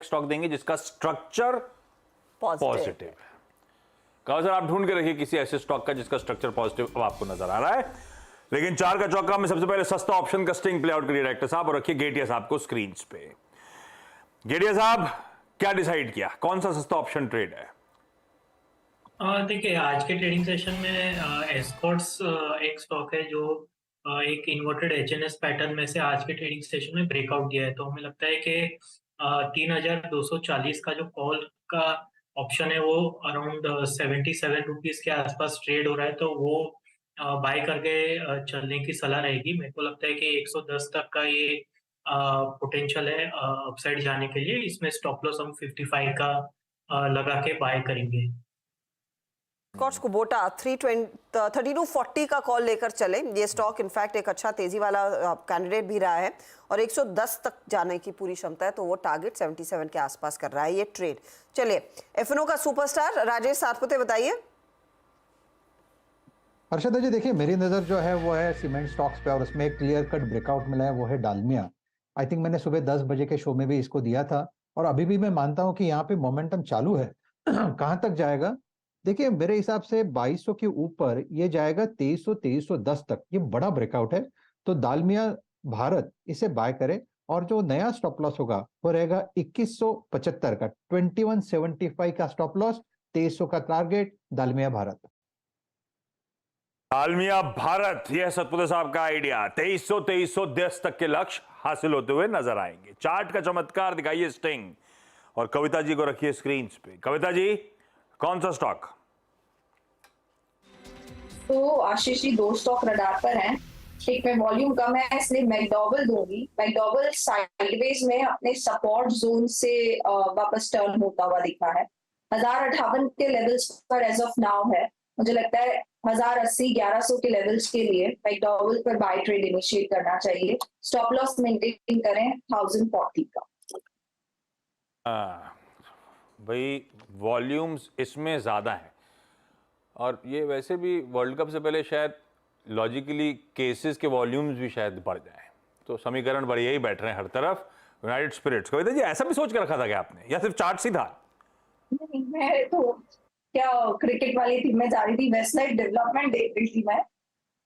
Stock देंगे जिसका structure positive है। कहा सर आप ढूंढ के रखिए किसी ऐसे स्टॉक का जिसका स्ट्रक्चर पॉजिटिव अब आपको नजर आ रहा है। लेकिन चार का चौका में सबसे पहले सस्ता ऑप्शन का स्टिंग प्ले आउट करिए डायरेक्टर साहब और रखिए गेटिया साहब को स्क्रीन पे। गेटिया साहब क्या डिसाइड किया, कौन सा सस्ता ऑप्शन ट्रेड है? देखिए आज के ट्रेडिंग सेशन में एस्कॉर्ट्स एक स्टॉक है जो एक इन्वर्टेड एचएनएस पैटर्न में से आज के ट्रेडिंग सेशन में ब्रेकआउट दिया है। तो हमें लगता है कि 3240 का जो कॉल का ऑप्शन है वो अराउंड 77 रुपीज के आसपास ट्रेड हो रहा है, तो वो बाय करके चलने की सलाह रहेगी। मेरे को लगता है कि 110 तक का ये पोटेंशियल है अपसाइड जाने के लिए। इसमें स्टॉप लॉस हम 55 का लगा के बाय करेंगे। एस्कॉर्ट्स कुबोटा 3240 का कॉल लेकर चले। ये स्टॉक इनफैक्ट एक अच्छा तेजी वाला कैंडिडेट भी रहा है और 110 तक जाने की पूरी क्षमता है, तो वो टारगेट 77 के आसपास कर रहा है ये ट्रेड। चलिए एफएनओ का सुपरस्टार राजेश सातपुते बताइए। हर्षदा जी देखिए, मेरी नज़र जो है वो है सीमेंट स्टॉक्स पे और उसमें एक क्लियर कट ब्रेकआउट मिला है, वो है डालमिया। आई थिंक मैंने सुबह 10 बजे के शो में भी इसको दिया था और अभी भी मैं मानता हूं कि यहाँ पे मोमेंटम चालू है। कहाँ तक जाएगा? देखिए मेरे हिसाब से 2200 के ऊपर ये जाएगा 2300 2310 तक, ये बड़ा ब्रेकआउट है। तो दालमिया भारत इसे बाय करे और जो नया स्टॉप लॉस होगा वो रहेगा 2175 का, 2175 का स्टॉप लॉस, 2300 का टारगेट, दालमिया भारत। दालमिया भारत, यह सतपुते साहब का आइडिया, 2310 तक के लक्ष्य हासिल होते हुए नजर आएंगे। चार्ट का चमत्कार दिखाइए स्टिंग और कविता जी को रखिए स्क्रीन पे। कविता जी कौन सा स्टॉक? तो आशीष जी दो स्टॉक रडार पर हैं। एक में वॉल्यूम कम है इसलिए मैकडॉवेल दूंगी। मैकडॉवेल साइडवेज में अपने सपोर्ट जोन से वापस टर्न होता हुआ दिखा है। 1058 के लेवल्स पर एज ऑफ नाउ है। मुझे लगता है 1080 1100 के लेवल्स के लिए मैकडॉवेल पर बाय ट्रेड इनिशिएट करना चाहिए। स्टॉप लॉस मेंटेन करें 1040 का। भाई वॉल्यूम्स इसमें ज्यादा है और ये वैसे भी वर्ल्ड कप से पहले शायद लॉजिकली केसेस के वॉल्यूम्स भी शायद बढ़ जाए, तो समीकरण बढ़िया ही बैठ रहे हैं हर तरफ। यूनाइटेड स्पिरिट्स, कविता जी ऐसा भी सोच कर रखा था क्या आपने, या सिर्फ चार्ट सी था? नहीं, मैं तो क्या क्रिकेट वाली टीम में जा रही थी, वेस्टलाइफ डेवलपमेंट देख रही थी मैं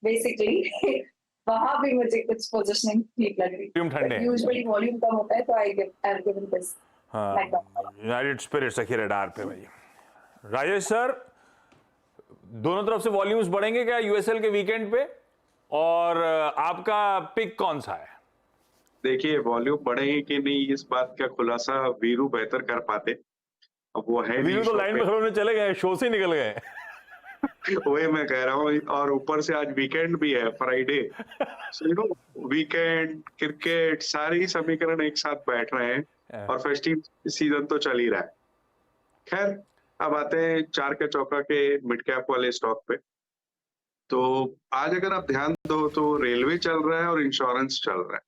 बेसिकली। वहां भी मुझे कुछ पोजीशनिंग ठीक लग रही थी। यूजुअली वॉल्यूम कम होता है तो आई गिवन दिस। हाँ, यूनाइटेड स्पिरिट्स रखिए रडार पे भाई। राजेश सर, दोनों तरफ से वॉल्यूम्स बढ़ेंगे क्या यूएसएल के वीकेंड पे, और आपका पिक कौन सा है? देखिए वॉल्यूम बढ़ेगी कि नहीं इस बात का खुलासा वीरू बेहतर कर पाते। अब वो है वीरू तो लाइन में खड़े होने चले गए, शो से निकल गए। वही मैं कह रहा हूँ, और ऊपर से आज वीकेंड भी है, फ्राइडे। वीकेंड क्रिकेट सारी समीकरण एक साथ बैठ रहे हैं और फेस्टिव सीजन तो चल ही रहा है। खैर अब आते हैं चार के चौका के मिड कैप वाले स्टॉक पे। तो आज अगर आप ध्यान दो तो रेलवे चल रहा है और इंश्योरेंस चल रहा है।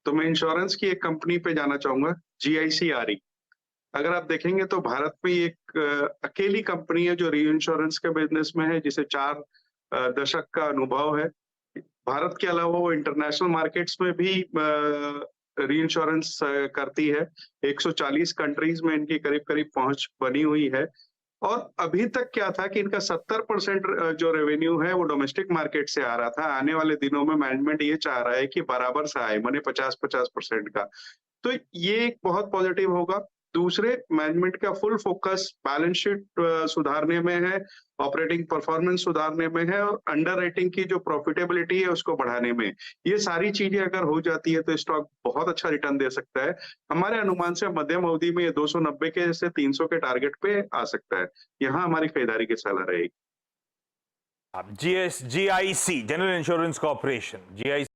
तो मैं इंश्योरेंस की एक कंपनी पे जाना चाहूंगा, GIC-RE। अगर आप देखेंगे तो भारत में एक अकेली कंपनी है जो री इंश्योरेंस के बिजनेस में है, जिसे 4 दशक का अनुभव है। भारत के अलावा वो इंटरनेशनल मार्केट्स में भी री इंश्योरेंस करती है। 140 कंट्रीज में इनकी करीब करीब पहुंच बनी हुई है। और अभी तक क्या था कि इनका 70% जो रेवेन्यू है वो डोमेस्टिक मार्केट से आ रहा था। आने वाले दिनों में मैनेजमेंट ये चाह रहा है कि बराबर से आए, माने 50-50% का। तो ये एक बहुत पॉजिटिव होगा। दूसरे, मैनेजमेंट का फुल फोकस बैलेंस शीट सुधारने में है, ऑपरेटिंग परफॉर्मेंस सुधारने में है और अंडर राइटिंग की जो प्रॉफिटेबिलिटी है उसको बढ़ाने में। ये सारी चीजें अगर हो जाती है तो स्टॉक बहुत अच्छा रिटर्न दे सकता है। हमारे अनुमान से मध्यम अवधि में ये 290 के से 300 के टारगेट पे आ सकता है। यहाँ हमारी खरीदारी की सलाह रहेगी। GIC general insurance corporation, GIC